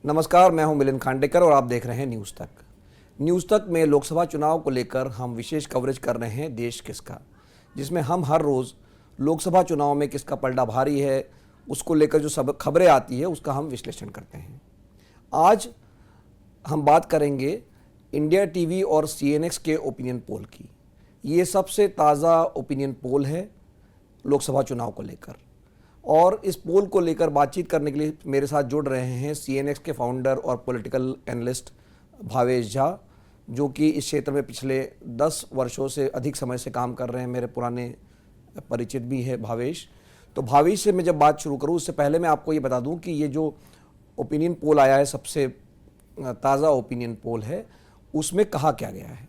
नमस्कार, मैं हूं मिलिंद खांडेकर और आप देख रहे हैं न्यूज़ तक। न्यूज़ तक में लोकसभा चुनाव को लेकर हम विशेष कवरेज कर रहे हैं देश किसका, जिसमें हम हर रोज़ लोकसभा चुनाव में किसका पलड़ा भारी है उसको लेकर जो सब खबरें आती है उसका हम विश्लेषण करते हैं। आज हम बात करेंगे इंडिया टीवी और सीएनएक्स के ओपिनियन पोल की। ये सबसे ताज़ा ओपिनियन पोल है लोकसभा चुनाव को लेकर, और इस पोल को लेकर बातचीत करने के लिए मेरे साथ जुड़ रहे हैं सीएनएक्स के फाउंडर और पॉलिटिकल एनालिस्ट भावेश झा, जो कि इस क्षेत्र में पिछले 10 वर्षों से अधिक समय से काम कर रहे हैं। मेरे पुराने परिचित भी है भावेश। तो भावेश से मैं जब बात शुरू करूं उससे पहले मैं आपको ये बता दूं कि ये जो ओपिनियन पोल आया है, सबसे ताज़ा ओपिनियन पोल है, उसमें कहा क्या गया है।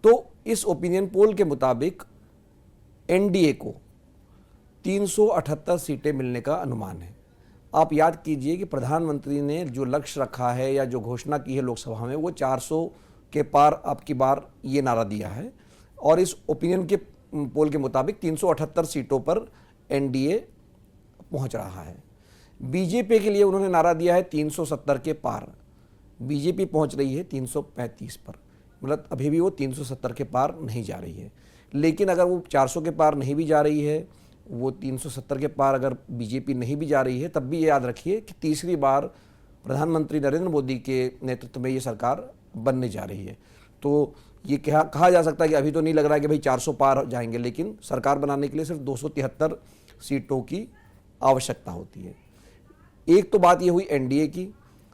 तो इस ओपिनियन पोल के मुताबिक एनडीए को 378 सीटें मिलने का अनुमान है। आप याद कीजिए कि प्रधानमंत्री ने जो लक्ष्य रखा है या जो घोषणा की है लोकसभा में, वो 400 के पार अब की बार ये नारा दिया है, और इस ओपिनियन के पोल के मुताबिक 378 सीटों पर एनडीए पहुंच रहा है। बीजेपी के लिए उन्होंने नारा दिया है 370 के पार। बीजेपी पहुंच रही है 335 पर, मतलब अभी भी वो 370 के पार नहीं जा रही है। लेकिन अगर वो 400 के पार नहीं भी जा रही है, वो 370 के पार अगर बीजेपी नहीं भी जा रही है, तब भी ये याद रखिए कि तीसरी बार प्रधानमंत्री नरेंद्र मोदी के नेतृत्व में ये सरकार बनने जा रही है। तो ये कहा जा सकता है कि अभी तो नहीं लग रहा है कि भाई 400 पार जाएंगे, लेकिन सरकार बनाने के लिए सिर्फ 273 सीटों की आवश्यकता होती है। एक तो बात ये हुई एनडीए की।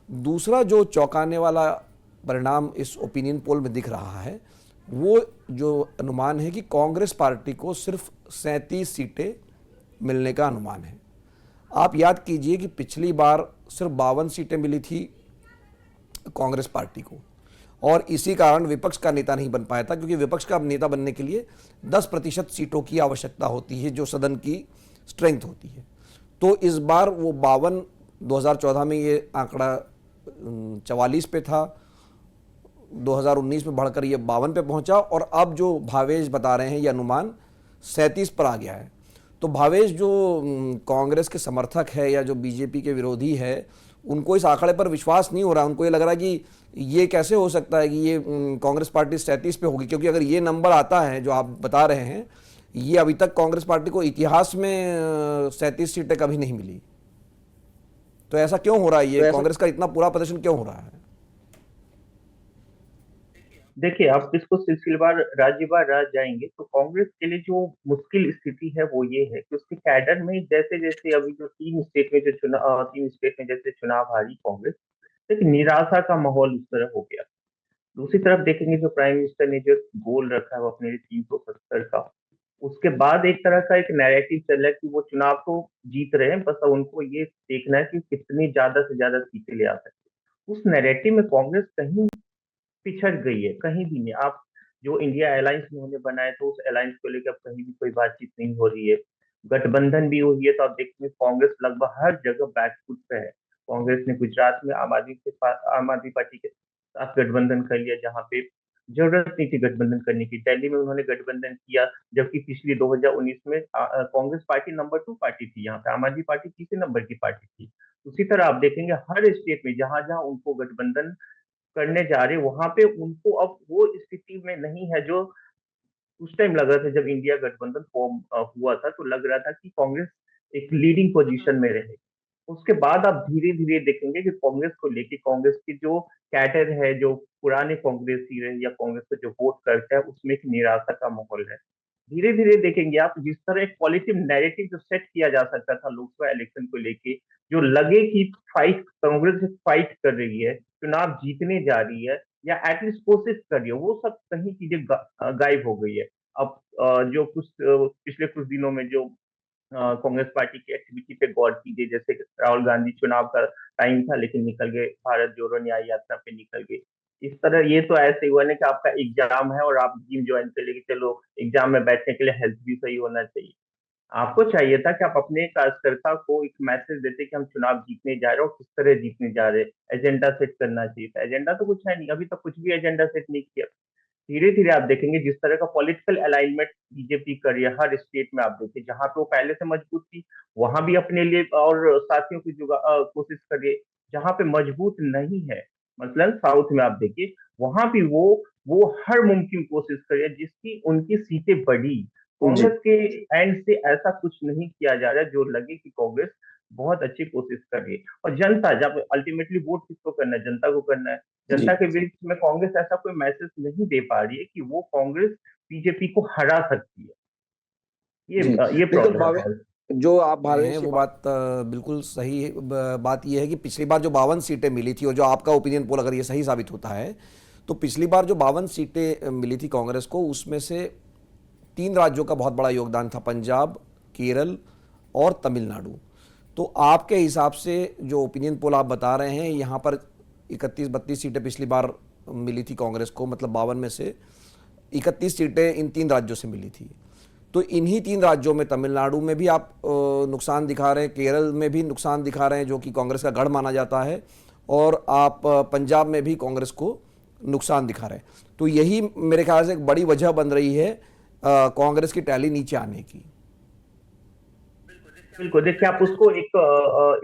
दूसरा जो चौंकाने वाला परिणाम इस ओपिनियन पोल में दिख रहा है, वो जो अनुमान है कि कांग्रेस पार्टी को सिर्फ 37 सीटें मिलने का अनुमान है। आप याद कीजिए कि पिछली बार सिर्फ 52 सीटें मिली थी कांग्रेस पार्टी को, और इसी कारण विपक्ष का नेता नहीं बन पाया था, क्योंकि विपक्ष का नेता बनने के लिए 10% सीटों की आवश्यकता होती है, जो सदन की स्ट्रेंथ होती है। तो इस बार वो 52, 2014 में ये आंकड़ा 44 पे था, 2019 में बढ़कर ये 52 पे पहुंचा, और अब जो भावेश बता रहे हैं ये अनुमान 37 पर आ गया है। तो भावेश जो कांग्रेस के समर्थक है या जो बीजेपी के विरोधी है, उनको इस आंकड़े पर विश्वास नहीं हो रहा। उनको ये लग रहा है कि ये कैसे हो सकता है कि ये कांग्रेस पार्टी 37 पे होगी, क्योंकि अगर ये नंबर आता है जो आप बता रहे हैं, ये अभी तक कांग्रेस पार्टी को इतिहास में 37 सीटें कभी नहीं मिली। तो ऐसा क्यों हो रहा है, ये कांग्रेस का इतना पूरा प्रदर्शन क्यों हो रहा है? देखिए, आप इसको सिलसिलेवार राज्यवार राज जाएंगे तो कांग्रेस के लिए जो मुश्किल स्थिति है वो ये है कि उसके कैडर में जैसे जैसे अभी जो तीन स्टेट में जैसे चुनाव हारी कांग्रेस, एक निराशा का माहौल उस तरह हो गया। दूसरी तरफ देखेंगे जो प्राइम मिनिस्टर ने जो गोल रखा है वो अपने लिए 370 का, उसके बाद एक तरह का एक नैरेटिव चल रहा है कि वो चुनाव तो जीत रहे हैं, बस अब उनको ये देखना है कि कितनी ज्यादा से ज्यादा सीटें ले आ सकते। उस नैरेटिव में कांग्रेस कहीं पिछड़ गई है, कहीं भी नहीं। आप जो इंडिया अलायंस उन्होंने बनाया तो उस अलायंस को लेकर अब कहीं भी कोई बातचीत नहीं हो रही है। गठबंधन भी हुई है तो आप देखते हैं कांग्रेस लगभग हर जगह बैकफुट पे है। कांग्रेस ने गुजरात में आम आदमी पार्टी के साथ गठबंधन कर लिया, जहाँ पे जरूरत नहीं थी गठबंधन करने की। दिल्ली में उन्होंने गठबंधन किया, जबकि पिछली 2019 में कांग्रेस पार्टी नंबर 2 पार्टी थी, यहाँ पे आम आदमी पार्टी तीसरे नंबर की पार्टी थी। उसी तरह आप देखेंगे हर स्टेट में जहां जहां उनको गठबंधन करने जा रहे वहां पे उनको अब वो स्थिति में नहीं है जो उस टाइम लग रहा था जब इंडिया गठबंधन फॉर्म हुआ था, तो लग रहा था कि कांग्रेस एक लीडिंग पोजीशन में रहेगी। उसके बाद आप धीरे धीरे देखेंगे कि कांग्रेस को लेके कांग्रेस की जो कैडर है, जो पुराने कांग्रेसी रहे या कांग्रेस को जो वोट करता है, उसमें एक निराशा का माहौल है। धीरे धीरे देखेंगे आप जिस तरह एक पॉजिटिव नैरेटिव जो सेट किया जा सकता था लोकसभा इलेक्शन को लेके, जो लगे कि फाइट कांग्रेस फाइट कर रही है, चुनाव जीतने जा रही है या एटलीस्ट कोशिश कर रही है, वो सब कहीं चीजें गायब हो गई है। अब जो पिछले कुछ दिनों में जो कांग्रेस पार्टी की एक्टिविटी पे गौर कीजिए, जैसे राहुल गांधी चुनाव का टाइम था लेकिन निकल गए, भारत जोड़ो न्याय यात्रा पे निकल गए। इस तरह ये तो ऐसे हुआ ना कि आपका एग्जाम है और आप जिम ज्वाइन कर लेंगे, चलो एग्जाम में बैठने के लिए हेल्थ भी सही होना चाहिए। आपको चाहिए था कि आप अपने कार्यकर्ता को एक मैसेज देते कि हम चुनाव जीतने जा रहे हैं और किस तरह जीतने जा रहे हैं, एजेंडा सेट करना चाहिए था। एजेंडा तो कुछ है नहीं, अभी तक कुछ भी एजेंडा सेट नहीं किया। धीरे धीरे आप देखेंगे जिस तरह का पॉलिटिकल अलाइनमेंट बीजेपी कर रही है हर स्टेट में, आप देखिए जहां पे वो पहले से मजबूत थी वहां भी अपने लिए और साथियों की कोशिश कर रही है। जहाँ पे मजबूत नहीं है, मसलन साउथ में आप देखिए, वहां भी वो हर मुमकिन कोशिश करे जिसकी उनकी सीटें बढ़ी। जी। कांग्रेस के एंड से ऐसा कुछ नहीं किया जा रहा है जो लगे कि कांग्रेस बहुत अच्छी कोशिश कर रही है। और जनता, जब अल्टीमेटली वोट किसको करना है, जनता को करना है। जी। जनता के बीच में कांग्रेस ऐसा कोई मैसेज नहीं दे पा रही है कि वो कांग्रेस बीजेपी को हरा सकती है। ये जी, ये बिल्कुल प्रॉब्लम भावे, है। जो आप भावे हैं वो बात बिल्कुल सही है। बात ये है कि पिछली बार जो 52 सीटें मिली थी, और जो आपका ओपिनियन पोल अगर ये सही साबित होता है, तो पिछली बार जो 52 सीटें मिली थी कांग्रेस को, उसमें से 3 राज्यों का बहुत बड़ा योगदान था, पंजाब, केरल और तमिलनाडु। तो आपके हिसाब से जो ओपिनियन पोल आप बता रहे हैं, यहाँ पर 31-32 सीटें पिछली बार मिली थी कांग्रेस को, मतलब 52 में से 31 सीटें इन 3 राज्यों से मिली थी। तो इन्हीं 3 राज्यों में, तमिलनाडु में भी आप नुकसान दिखा रहे हैं, केरल में भी नुकसान दिखा रहे हैं जो कि कांग्रेस का गढ़ माना जाता है, और आप पंजाब में भी कांग्रेस को नुकसान दिखा रहे हैं। तो यही मेरे ख्याल से एक बड़ी वजह बन रही है कांग्रेस की टैली नीचे आने की। बिल्कुल, देखिए आप उसको एक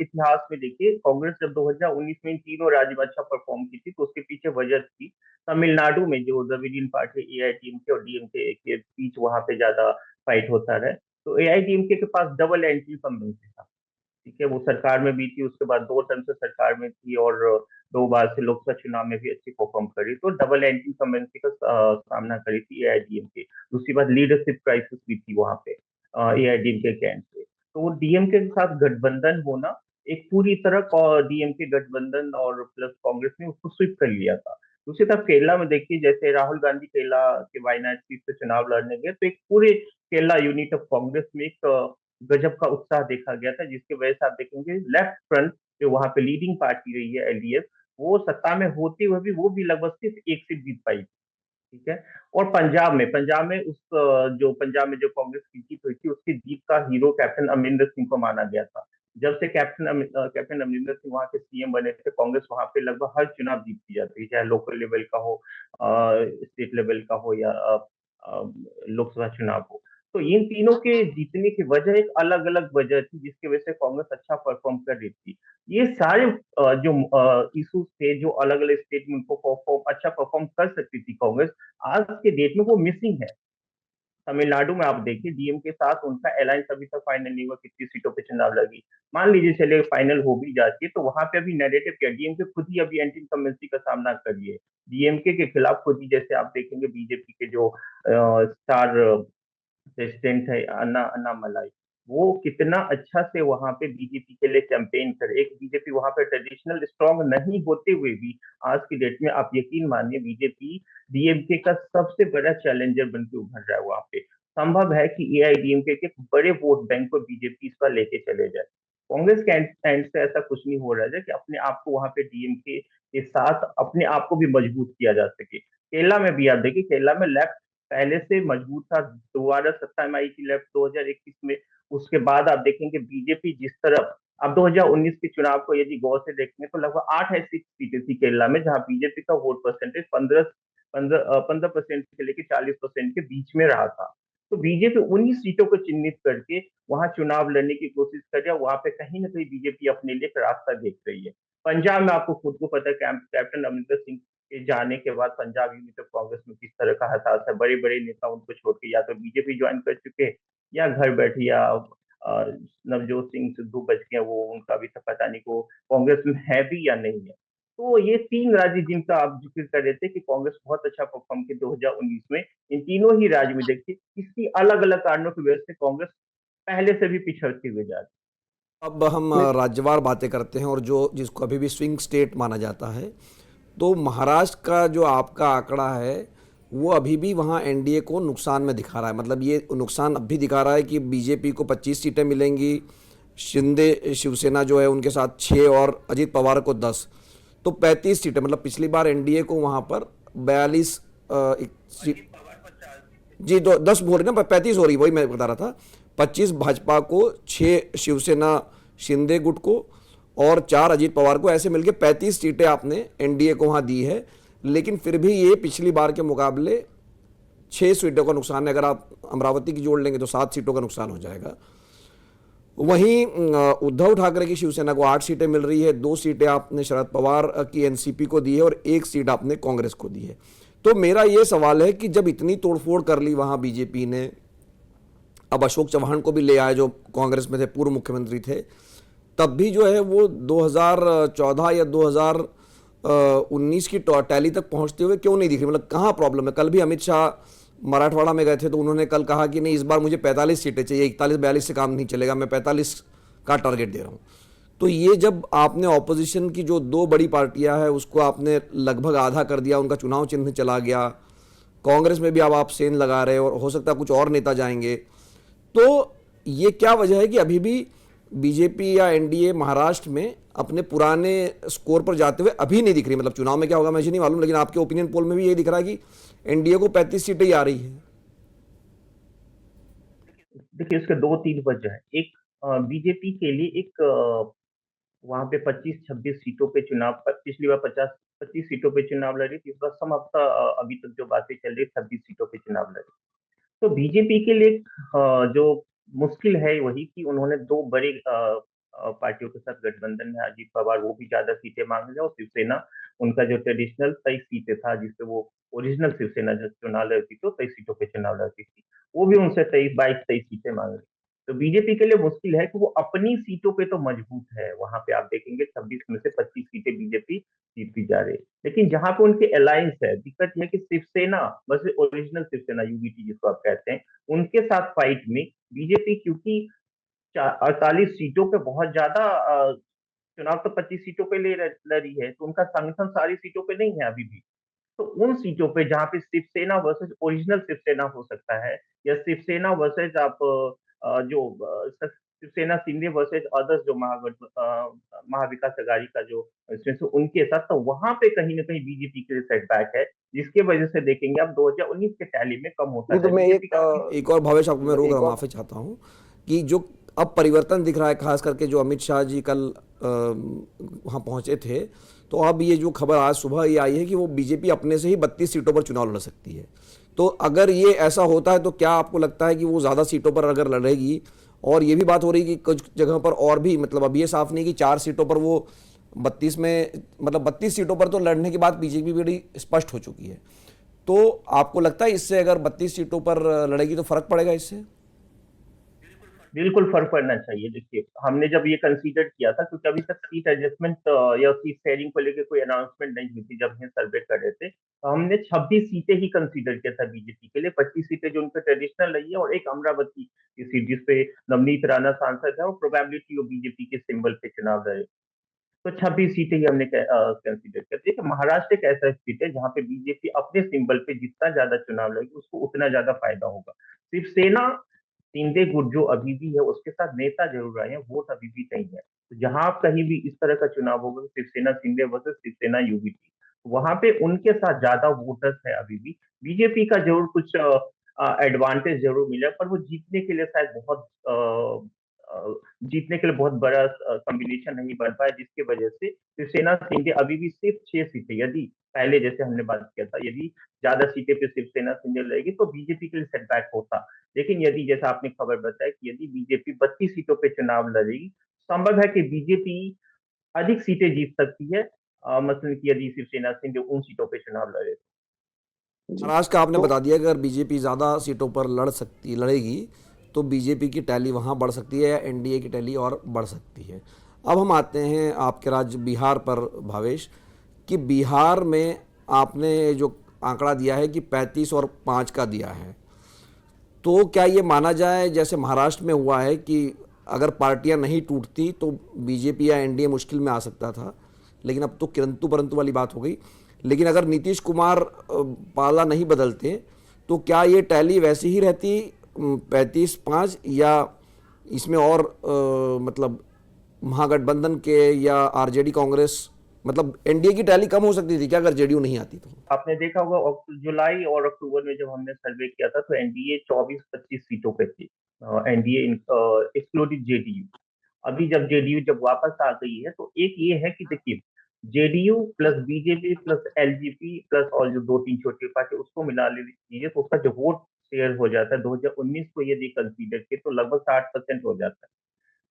इतिहास में देखिए, कांग्रेस जब 2019 में इन तीनों राज्य में अच्छा परफॉर्म की थी तो उसके पीछे वजह थी तमिलनाडु में जो द्रविडियन पार्टी एआईटीएमके और डीएमके के बीच वहां पे ज्यादा फाइट होता रहा। तो एआईटीएमके के पास डबल एंट्री इंकम्बेंसी था। ठीक है, वो सरकार में भी थी, उसके बाद 2 टर्म से सरकार में थी, और 2 बार से लोकसभा चुनाव में भी अच्छी परफॉर्म करी, तो डबल एंटी इनकम्बेंसी का सामना करी थी एआईडीएमके। दूसरी बात, लीडरशिप क्राइसिस भी थी वहां पे एआईडीएमके के एंड से। तो वो डीएमके के साथ गठबंधन होना, एक पूरी तरह डीएमके गठबंधन और प्लस कांग्रेस ने उसको स्वीप कर लिया था। दूसरी तरफ केरला में देखिए, जैसे राहुल गांधी केरला के वायनाड सीट से चुनाव लड़ने गए, तो एक पूरे केरला यूनिट ऑफ कांग्रेस में एक गजब का उत्साह देखा गया था, जिसकी वजह से आप देखेंगे लेफ्ट फ्रंट जो वहां पे लीडिंग पार्टी रही है एलडीएफ, वो सत्ता में होते हुए भी वो भी लगभग सिर्फ एक सीट जीत पाई। ठीक है। और पंजाब में जो पंजाब में जो कांग्रेस की जीत हुई थी, उसकी जीत का हीरो कैप्टन अमरिंदर सिंह को माना गया था। जब से कैप्टन अमरिंदर सिंह वहां के सीएम बने थे, कांग्रेस वहां पे लगभग हर चुनाव जीतती जाती है, चाहे लोकल लेवल का हो, स्टेट लेवल का हो, या लोकसभा चुनाव हो। तो इन तीनों के जीतने की वजह एक अलग अलग वजह थी, जिसकी वजह से कांग्रेस अच्छा परफॉर्म कर रही थी। ये सारे जो इशूज थे, जो अलग अलग स्टेट में उनको अच्छा परफॉर्म कर सकती थी कांग्रेस, आज के डेट में वो मिसिंग है। तमिलनाडु में आप देखिए, डीएम के साथ उनका अलायंस अभी तक फाइनल नहीं हुआ, कितनी सीटों पे चुनाव लगी। मान लीजिए चले फाइनल हो भी जाती है, तो वहां पे अभी नैरेटिव क्या, डीएमके खुद ही अभी एंटी इनकम्बेंसी का सामना कर रही है। डीएमके के खिलाफ खुद ही, जैसे आप देखेंगे बीजेपी के जो स्टार प्रेसिडेंट है अन्ना अन्नामलाई, वो कितना अच्छा से वहां पे बीजेपी के लिए कैंपेन करे। एक बीजेपी वहां पे ट्रेडिशनल स्ट्रांग नहीं होते हुए भी आज की डेट में आप यकीन मानिए बीजेपी डीएमके का सबसे बड़ा चैलेंजर बन के उभर रहा है वहां पे। संभव है कि एआईडीएमके के बड़े वोट बैंक को बीजेपी इस बार लेके चले जाए। कांग्रेस के एंड से ऐसा कुछ नहीं हो रहा है कि अपने आप को वहां पे डीएमके के साथ अपने आप को भी मजबूत किया जा सके। केरला में भी आप देखिए, केरला में लेफ्ट पहले से मजबूत था, दोबारा सत्ता में आई थी लेफ्ट 2021 में। उसके बाद आप देखेंगे बीजेपी जिस तरफ, अब 2019 के चुनाव को यदि गौर से देखेंगे तो लगभग 8 ऐसी सीटें थी केरला में जहां बीजेपी का वोट परसेंटेज 15% से लेकर 40% के बीच में रहा था। तो बीजेपी उन्हीं सीटों को चिन्हित करके वहां चुनाव लड़ने की कोशिश कर रही है, वहां पे कहीं ना कहीं बीजेपी अपने लिए एक रास्ता देख रही है। पंजाब में आपको खुद को पता है, कैप्टन अमरिंदर सिंह के जाने के बाद पंजाब यूनिट ऑफ कांग्रेस में किस तरह का हताश है। बड़े बड़े नेता उनको छोड़ के या तो बीजेपी ज्वाइन कर चुके हैं, या घर बैठे, या नवजोत सिंह सिद्धू बच गए, वो उनका अभी तक पता नहीं को कांग्रेस में है भी या नहीं है। तो ये 3 राज्य जिनका आप जिक्र कर रहे थे कि कांग्रेस बहुत अच्छा परफॉर्म की 2019 में, इन तीनों ही राज्य में देखिए किसी अलग अलग कारणों की वजह से कांग्रेस पहले से भी पिछड़ती हुई जा रही अब हम राज्यवार बातें करते हैं, और जो जिसको अभी भी स्विंग स्टेट माना जाता है, तो महाराष्ट्र का जो आपका आंकड़ा है वो अभी भी वहाँ एनडीए को नुकसान में दिखा रहा है। मतलब ये नुकसान अब भी दिखा रहा है कि बीजेपी को 25 सीटें मिलेंगी, शिंदे शिवसेना जो है उनके साथ 6 और अजीत पवार को 10, तो 35 सीटें। मतलब पिछली बार एनडीए को वहाँ पर 42 सीट, जी तो 10 बोल रहे ना, 35 हो रही, वही मैं बता रहा था। 25 भाजपा को, 6 शिवसेना शिंदे गुट को और 4 अजीत पवार को, ऐसे मिलके 35 सीटें आपने एनडीए को वहाँ दी है। लेकिन फिर भी ये पिछली बार के मुकाबले 6 सीटों का नुकसान है। अगर आप अमरावती की जोड़ लेंगे तो 7 सीटों का नुकसान हो जाएगा। वहीं उद्धव ठाकरे की शिवसेना को 8 सीटें मिल रही है, 2 सीटें आपने शरद पवार की एनसीपी को दी है और 1 सीट आपने कांग्रेस को दी है। तो मेरा ये सवाल है कि जब इतनी तोड़फोड़ कर ली वहां बीजेपी ने, अब अशोक चौहान को भी ले आए जो कांग्रेस में थे, पूर्व मुख्यमंत्री थे, तब भी जो है वो 2014 या 2019 की टैली तक पहुंचते हुए क्यों नहीं दिख रही? मतलब कहाँ प्रॉब्लम है? कल भी अमित शाह मराठवाड़ा में गए थे तो उन्होंने कल कहा कि नहीं, इस बार मुझे 45 सीटें चाहिए, 41-42 से काम नहीं चलेगा, मैं 45 का टारगेट दे रहा हूँ। तो ये जब आपने ऑपोजिशन की जो 2 बड़ी पार्टियां हैं उसको आपने लगभग आधा कर दिया, उनका चुनाव चिन्ह चला गया, कांग्रेस में भी अब आप सेंध लगा रहे हो और हो सकता है कुछ और नेता जाएंगे, तो ये क्या वजह है कि अभी भी बीजेपी या एनडीए महाराष्ट्र में अपने पुराने स्कोर पर जाते हुए अभी नहीं दिख रही? मतलब चुनाव में क्या होगा मुझे नहीं मालूम, लेकिन आपके ओपिनियन पोल में भी यही दिख रहा है कि एनडीए को 35 सीटें ही आ रही है। देखिए, इसके दो तीन वजह है। एक, बीजेपी के लिए एक वहां पे 25-26 सीटों पे चुनाव, पिछली बार 50-25 सीटों पे चुनाव लड़ी थी, इस बार समाप्ता अभी तक जो बातें चल रही 26 सीटों पे चुनाव लड़ी। तो बीजेपी के लिए जो मुश्किल है वही कि उन्होंने दो बड़े पार्टियों के साथ गठबंधन में, अजीत पवार वो भी ज्यादा सीटें मांग रहे हैं, और शिवसेना उनका जो ट्रेडिशनल 23 सीटें था जिसपे वो ओरिजिनल शिवसेना जो चुनाव लड़ती थी, तो 23 सीटों पे चुनाव लड़ती थी, वो भी उनसे 22-23 सीटें मांग रही। तो बीजेपी के लिए मुश्किल है कि वो अपनी सीटों पे तो मजबूत है, वहां पे आप देखेंगे 26 में से 25 सीटें बीजेपी जीतती जा रही है। लेकिन जहां पे उनके अलायंस है, दिक्कत यह है कि शिवसेना, बस ओरिजिनल शिवसेना यूबीटी जिसको आप कहते हैं, उनके साथ फाइट में बीजेपी, क्योंकि 48 सीटों पे बहुत ज्यादा चुनाव तो 25 सीटों पे ले लड़ी है, तो उनका संगठन सारी सीटों पे नहीं है अभी भी। तो उन सीटों पे जहां पे शिवसेना वर्सेस ओरिजिनल शिवसेना हो सकता है, या शिवसेना वर्सेस आप जो शिवसेना शिंदे वर्सेस अदर्स जो महाविकास आघाड़ी का जो इसमें से उनके साथ, तो वहां पे कहीं ना कहीं बीजेपी के लिए सेटबैक है, जिसकी वजह से देखेंगे अब 2019 के टैली में कम होता नहीं, तो जाए मैं बीजेपी काफी। एक और भावेश आपको मैं रोक रहा एक हूँ, और माफी चाहता हूँ कि जो अब परिवर्तन दिख रहा है, खास करके जो अमित शाह जी कल वहाँ पहुंचे थे, तो अब ये जो खबर आज सुबह ये आई है कि वो बीजेपी अपने से ही 32 सीटों पर चुनाव लड़ सकती है। तो अगर ये ऐसा होता है तो क्या आपको लगता है कि वो ज़्यादा सीटों पर अगर लड़ेगी? और ये भी बात हो रही है कि कुछ जगह पर और भी, मतलब अब ये साफ नहीं कि 4 सीटों पर वो 32 में, मतलब 32 सीटों पर तो लड़ने की बात बीजेपी बड़ी स्पष्ट हो चुकी है। तो आपको लगता है इससे अगर 32 सीटों पर लड़ेगी तो फर्क पड़ेगा इससे? बिल्कुल फर्क पड़ना चाहिए। देखिए, हमने जब ये कंसीडर किया था, क्योंकि अभी तक सीट एडजस्टमेंट या सीट शेयरिंग को लेकर कोई अनाउंसमेंट नहीं हुई थी जब हम सर्वे कर रहे थे, तो हमने 26 सीटें ही कंसीडर किया था बीजेपी के लिए। 25 सीटें जो उनके ट्रेडिशनल रही है, और एक अमरावती की सीट जिसपे नवनीत राणा सांसद है, और प्रोबेबिलिटी वो बीजेपी के सिंबल पे चुनाव लड़े। तो 26 सीटें ही हमने कंसीडर कर। देखिए, महाराष्ट्र एक ऐसा सीट है जहाँ पे बीजेपी अपने सिंबल पे जितना ज्यादा चुनाव लड़ेगी उसको उतना ज्यादा फायदा होगा। शिवसेना शिंदे गुट जो अभी भी है उसके साथ नेता जरूर आए हैं, वोट अभी भी नहीं है। तो जहां आप कहीं भी इस तरह का चुनाव होगा, शिवसेना शिंदे वर्सेस शिवसेना यूबीटी, वहां पे उनके साथ ज्यादा वोटर्स है अभी भी। बीजेपी का जरूर कुछ एडवांटेज जरूर मिला, पर वो जीतने के लिए शायद जीतने के लिए बहुत बड़ा कॉम्बिनेशन नहीं बन पाया, जिसकी वजह से शिवसेना शिंदे अभी भी सिर्फ 6 सीटें, यदि पहले जैसे हमने बात किया था, यदि ज्यादा सीटें पे शिवसेना शिंदे लड़ेगी तो बीजेपी के लिए सेटबैक होता। लेकिन यदि, जैसा आपने खबर बताया, कि यदि बीजेपी 32 सीटों पे चुनाव लड़ेगी, संभव है कि बीजेपी अधिक सीटें जीत सकती है, मसलन कि यदि शिवसेना शिंदे उन सीटों पे चुनाव लड़े। जी। महाराष्ट्र का आपने तो बता दिया कि अगर बीजेपी ज़्यादा सीटों पर लड़ेगी तो बीजेपी की टैली वहाँ बढ़ सकती है या एनडीए की टैली और बढ़ सकती है। अब हम आते हैं आपके राज्य बिहार पर, भावेश, कि बिहार में आपने जो आंकड़ा दिया है कि 35 और 5 का दिया है, तो क्या ये माना जाए जैसे महाराष्ट्र में हुआ है कि अगर पार्टियां नहीं टूटती तो बीजेपी या एनडीए मुश्किल में आ सकता था, लेकिन अब तो किंतु परंतु वाली बात हो गई। लेकिन अगर नीतीश कुमार पाला नहीं बदलते तो क्या ये टैली वैसी ही रहती, 35-5, या इसमें और मतलब महागठबंधन के या आरजेडी कांग्रेस, मतलब एनडीए की टैली कम हो सकती थी क्या अगर जेडीयू नहीं आती तो? आपने देखा होगा, जुलाई और अक्टूबर में जब हमने सर्वे किया था, तो एनडीए 24-25 सीटों पे थी, एनडीए एक्सक्लूडिंग जेडीयू। अभी जब जेडीयू जब वापस आ गई है, तो एक ये है कि देखिए, JDU plus BJP plus LGP plus और जो दो तीन छोटी पार्टी उसको मिला लीजिए, तो उसका जो वोट शेयर हो जाता है 2019 को यदि कंसीडर किए, तो लगभग 60% हो जाता है।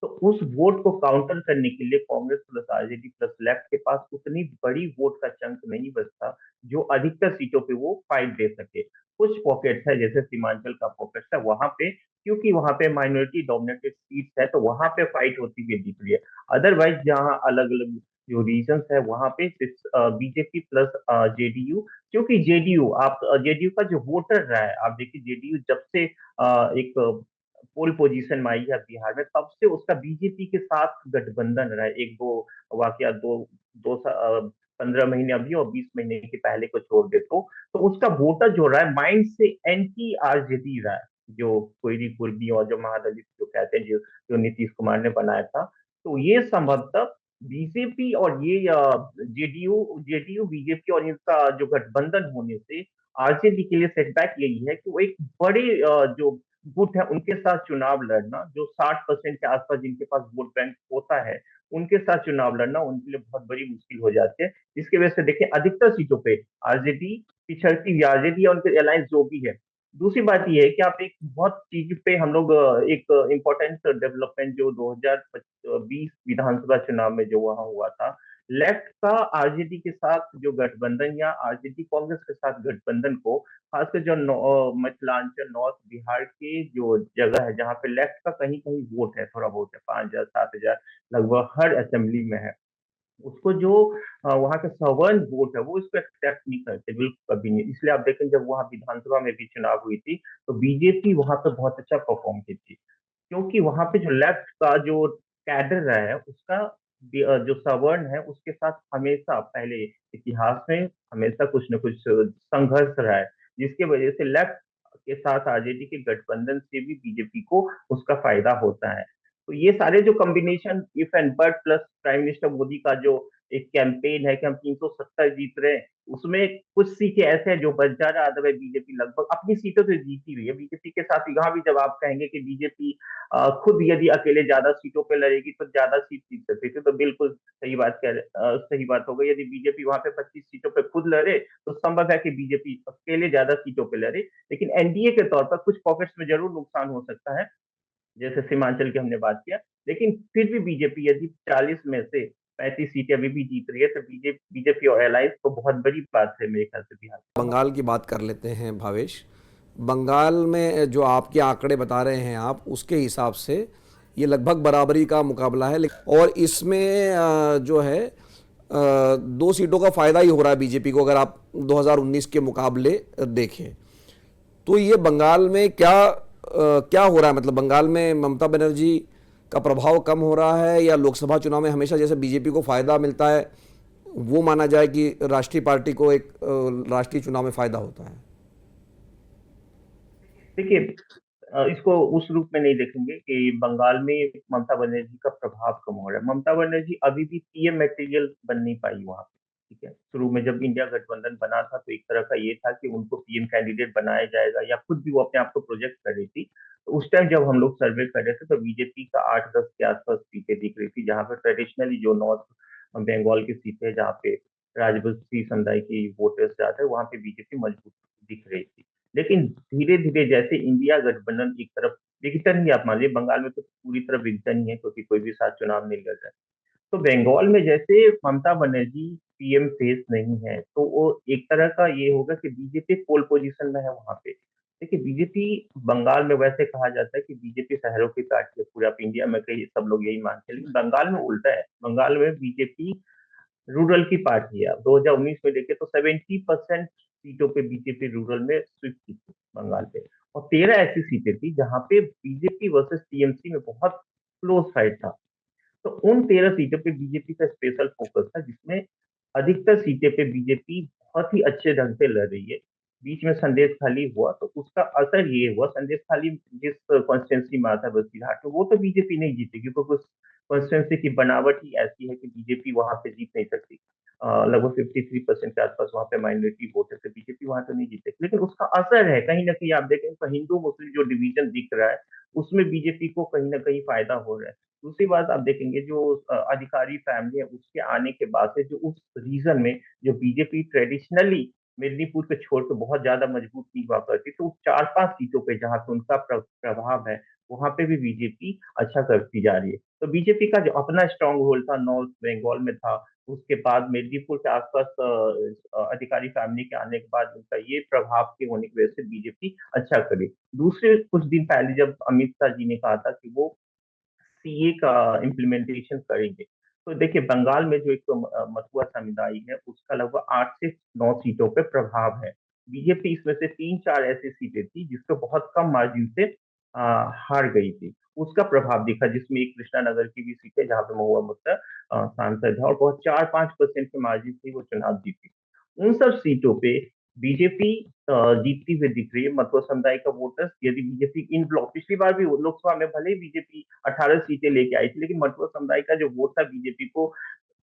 तो उस वोट को काउंटर करने के लिए Congress plus RJD plus left के पास उतनी बड़ी वोट का चंक नहीं बचता जो अधिकतर सीटों पे वो फाइट दे सके। कुछ पॉकेट्स है, जैसे सीमांचल का पॉकेट्स है, वहां पे क्योंकि वहां पे माइनॉरिटी डोमिनेटेड सीट्स है तो वहां पे फाइट होती हुई दिख रही है। अदरवाइज जहाँ अलग अलग जो रीजन है वहां पे बीजेपी प्लस जेडीयू, क्योंकि जेडीयू का जो वोटर रहा है, आप देखिए जेडीयू जब से एक पोल पोजीशन में आई है बिहार में, तब से उसका बीजेपी के साथ गठबंधन रहा है। एक दो वाकया दो दो 15 महीने अभी और 20 महीने के पहले को छोड़ दे तो उसका वोटर जो रहा है माइंड से एंटी आरजेडी रहा है, जो कोयरी कुर्मी और जो महादलित जो कहते हैं, जो नीतीश कुमार ने बनाया था। तो ये संभवतः बीजेपी और ये जेडीयू जेडीयू बीजेपी और इनका जो गठबंधन होने से आरजेडी के लिए सेटबैक यही है कि वो एक बड़े जो गुट है उनके साथ चुनाव लड़ना, जो 60% के आसपास जिनके पास वोट बैंक होता है, उनके साथ चुनाव लड़ना उनके लिए बहुत बड़ी मुश्किल हो जाती है। जिसकी वजह से देखिए अधिकतर सीटों पे आरजेडी पिछड़ती हुई, आरजेडी या उनके अलायंस जो भी है। दूसरी बात यह है कि आप एक बहुत चीज पे हम लोग एक इम्पोर्टेंट डेवलपमेंट जो 2020 विधानसभा चुनाव में जो वहां हुआ था, लेफ्ट का आरजेडी के साथ जो गठबंधन या आरजेडी कांग्रेस के साथ गठबंधन को, खासकर जो मिथिलांचल नॉर्थ बिहार के जो जगह है जहाँ पे लेफ्ट का कहीं कहीं वोट है, थोड़ा बहुत है, 5,000 7,000 लगभग हर असेंबली में है, उसको जो वहाँ के सवर्न वोट है वो इसको एक्सेप्ट नहीं करते, बिल्कुल कभी नहीं। इसलिए आप देखें जब वहाँ विधानसभा में भी चुनाव हुई थी तो बीजेपी वहां पे बहुत अच्छा परफॉर्म की थी, क्योंकि वहां पे जो लेफ्ट का जो कैडर रहा है उसका जो सवर्ण है उसके साथ हमेशा पहले इतिहास में हमेशा कुछ न कुछ संघर्ष रहा है, जिसके वजह से लेफ्ट के साथ आरजेडी के गठबंधन से भी बीजेपी को उसका फायदा होता है। तो ये सारे जो combination if and but plus prime minister Modi का जो एक कैंपेन है कि हम 370 जीत रहे हैं, उसमें कुछ सीटें ऐसे हैं जो बच जा रहा है, अदरवाइज बीजेपी लगभग अपनी सीटों से जीती हुई है। बीजेपी के साथ यहाँ भी जब आप कहेंगे कि बीजेपी खुद यदि अकेले ज्यादा सीटों पे लड़ेगी तो ज्यादा सीट जीत सकती थी, तो बिल्कुल सही बात हो गई। यदि बीजेपी वहां पे 25 सीटों पे खुद लड़े तो संभव है कि बीजेपी अकेले ज्यादा सीटों पे लड़े, लेकिन एनडीए के तौर पर कुछ पॉकेट्स में जरूर नुकसान हो सकता है, जैसे सीमांचल की हमने बात किया। लेकिन फिर भी बीजेपी यदि 40 में से 35 सीटें अभी भी जीत रही है तो बीजेपी और अलायंस को बहुत बड़ी बात है मेरे ख्याल से बिहार। बंगाल की बात कर लेते हैं भावेश। बंगाल में जो आपके आंकड़े बता रहे हैं आप, उसके हिसाब से ये लगभग बराबरी का मुकाबला है, और इसमें जो है 2 सीटों का फ़ायदा ही हो रहा है बीजेपी को, अगर आप 2019 के मुकाबले देखें तो। ये बंगाल में क्या हो रहा है, मतलब बंगाल में ममता बनर्जी का प्रभाव कम हो रहा है, या लोकसभा चुनाव में हमेशा जैसे बीजेपी को फ़ायदा मिलता है वो माना जाए कि राष्ट्रीय पार्टी को एक राष्ट्रीय चुनाव में फ़ायदा होता है? देखिए इसको उस रूप में नहीं देखेंगे कि बंगाल में ममता बनर्जी का प्रभाव कम हो रहा है। ममता बनर्जी अभी भी पीएम मटेरियल बन नहीं पाई वहां पे, ठीक है। शुरू में जब इंडिया गठबंधन बना था तो एक तरह का ये था कि उनको पीएम कैंडिडेट बनाया जाएगा, या खुद भी वो अपने आप को प्रोजेक्ट कर रही थी। तो उस टाइम जब हम लोग सर्वे कर रहे थे तो बीजेपी का 8-10 के आसपास सीटें दिख रही थी, जहाँ पे ट्रेडिशनली जो नॉर्थ बंगाल की सीटें जहाँ पे राजबंशी समुदाय की वोटर्स ज्यादा है वहां पे बीजेपी मजबूत दिख रही थी। लेकिन धीरे धीरे जैसे इंडिया गठबंधन एक तरफ विघटन ही, आप मान लीजिए बंगाल में तो पूरी तरफ विघटन ही है क्योंकि कोई भी साथ चुनाव नहीं लड़ रहा है, तो बंगाल में जैसे ममता बनर्जी पीएम फेस नहीं है तो वो एक तरह का ये होगा कि बीजेपी पोल पोजीशन में है वहां पे। देखिए बीजेपी बंगाल में वैसे कहा जाता है कि बीजेपी शहरों की पार्टी है, पूरे आप इंडिया में कई सब लोग यही मानते हैं, लेकिन बंगाल में उल्टा है। बंगाल में बीजेपी रूरल की पार्टी है। 2019 में देखे तो 70% सीटों पे बीजेपी रूरल में स्विप की थी बंगाल पे, और 13 ऐसी सीटें थी जहां पे बीजेपी वर्सेस टीएमसी में बहुत क्लोज फाइट था। तो उन 13 सीटों पे बीजेपी का स्पेशल फोकस था, जिसमें अधिकतर सीटें पे बीजेपी बहुत ही अच्छे ढंग से लड़ रही है। बीच में संदेश खाली हुआ तो उसका असर ये हुआ, संदेश खाली जिस कॉन्स्टिट्यूंसी में आता है बसीरहाट में, वो तो बीजेपी नहीं जीतेगी क्योंकि उस कॉन्स्टिट्यूंसी की बनावट ही ऐसी है कि बीजेपी वहां पे जीत नहीं सकती। लगभग 53% के आसपास वहां पे माइनॉरिटी वोट है, तो बीजेपी वहां तो नहीं जीतेगी, लेकिन उसका असर है कहीं ना कहीं। आप देखें तो हिंदू मुस्लिम जो डिवीजन दिख रहा है उसमें बीजेपी को कहीं ना कहीं फायदा हो रहा है। दूसरी बात आप देखेंगे जो अधिकारी फैमिली है उसके आने के बाद से जो उस रीजन में जो बीजेपी ट्रेडिशनली मेदिनीपुर को छोड़ के बहुत ज्यादा मजबूत नहीं हुआ करती, तो 4-5 सीटों पे जहाँ पे उनका प्रभाव है, वहां पे भी बीजेपी अच्छा करती जा रही है। तो बीजेपी का जो अपना स्ट्रांग होल्ड था नॉर्थ बंगाल में था, उसके बाद मेदिनीपुर के आसपास अधिकारी फैमिली के आने के बाद उनका ये प्रभाव के होने की वजह से बीजेपी अच्छा करी। दूसरे कुछ दिन पहले जब अमित शाह जी ने कहा था कि वो सीए का इम्प्लीमेंटेशन करेंगे, तो देखिए बंगाल में जो एक मथुआ समुदाय है उसका लगभग 8 से 9 सीटों पे प्रभाव है। बीजेपी इसमें से 3-4 ऐसी सीटें थी जिसको बहुत कम मार्जिन से हार गई थी, उसका प्रभाव दिखा, जिसमें एक कृष्णानगर की भी सीट है जहाँ पे महुआ मुफ्ता सांसद है और बहुत 4-5% के मार्जिन से वो चुनाव जीती। उन सब सीटों पे बीजेपी जीतती हुई दिख रही है। मथुआ समुदाय का वोटर्स, यदि बीजेपी इन ब्लॉक, पिछली बार भी लोकसभा में भले ही बीजेपी 18 सीटें लेके आई थी, लेकिन मथुआ समुदाय का जो वोट था बीजेपी को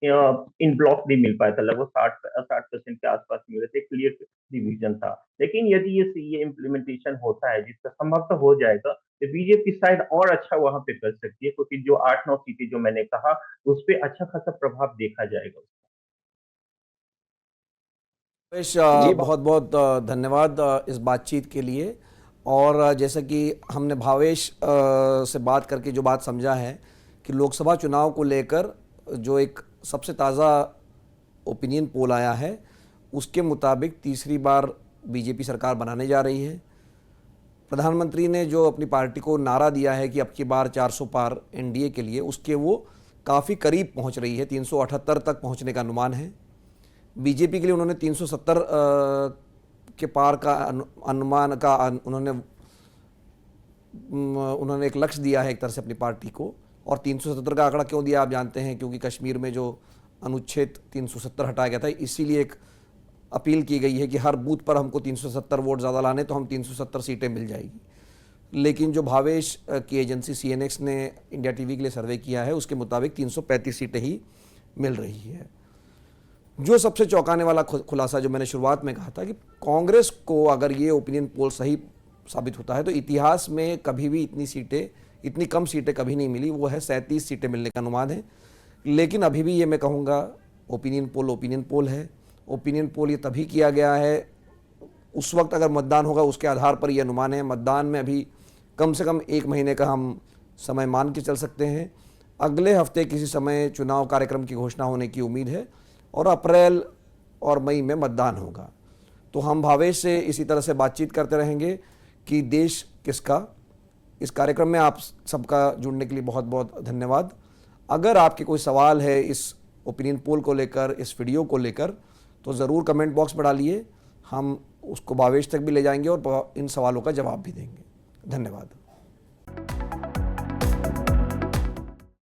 इन ब्लॉक नहीं मिल पाया था, लगभग 60% के आसपास मिल रहे थे, क्लियर डिवीजन था। लेकिन यदि ये सीए इम्प्लीमेंटेशन होता है, जिसका संभवतः हो जाएगा, तो बीजेपी शायद और अच्छा वहां पे कर सकती है, क्योंकि जो 8-9 सीटें जो मैंने कहा, उस पर अच्छा खासा प्रभाव देखा जाएगा। भावेश, जी बहुत बहुत धन्यवाद इस बातचीत के लिए। और जैसा कि हमने भावेश से बात करके जो बात समझा है कि लोकसभा चुनाव को लेकर जो एक सबसे ताज़ा ओपिनियन पोल आया है उसके मुताबिक तीसरी बार बीजेपी सरकार बनाने जा रही है। प्रधानमंत्री ने जो अपनी पार्टी को नारा दिया है कि अब की बार 400 पार एनडीए के लिए, उसके वो काफ़ी करीब पहुंच रही है, 378 तक पहुंचने का अनुमान है। बीजेपी के लिए उन्होंने 370 के पार का अनुमान का उन्होंने एक लक्ष्य दिया है एक तरह से अपनी पार्टी को। और 370 का आंकड़ा क्यों दिया आप जानते हैं, क्योंकि कश्मीर में जो अनुच्छेद 370 हटाया गया था, इसीलिए एक अपील की गई है कि हर बूथ पर हमको 370 वोट ज़्यादा लाने तो हम 370 सीटें मिल जाएगी। लेकिन जो भावेश की एजेंसी सीएनएक्स ने इंडिया टीवी के लिए सर्वे किया है उसके मुताबिक 335 सीटें ही मिल रही है। जो सबसे चौंकाने वाला खुलासा जो मैंने शुरुआत में कहा था कि कांग्रेस को अगर ये ओपिनियन पोल सही साबित होता है तो इतिहास में कभी भी इतनी कम सीटें कभी नहीं मिली, वो है 37 सीटें मिलने का अनुमान है। लेकिन अभी भी ये मैं कहूँगा ओपिनियन पोल है। ओपिनियन पोल ये तभी किया गया है, उस वक्त अगर मतदान होगा उसके आधार पर ये अनुमान है। मतदान में अभी कम से कम 1 महीने का हम समय मान के चल सकते हैं। अगले हफ्ते किसी समय चुनाव कार्यक्रम की घोषणा होने की उम्मीद है और अप्रैल और मई में मतदान होगा। तो हम भावेश से इसी तरह से बातचीत करते रहेंगे कि देश किसका। इस कार्यक्रम में आप सबका जुड़ने के लिए बहुत बहुत धन्यवाद। अगर आपके कोई सवाल है इस ओपिनियन पोल को लेकर, इस वीडियो को लेकर, तो ज़रूर कमेंट बॉक्स में डालिए, हम उसको भावेश तक भी ले जाएंगे और इन सवालों का जवाब भी देंगे। धन्यवाद।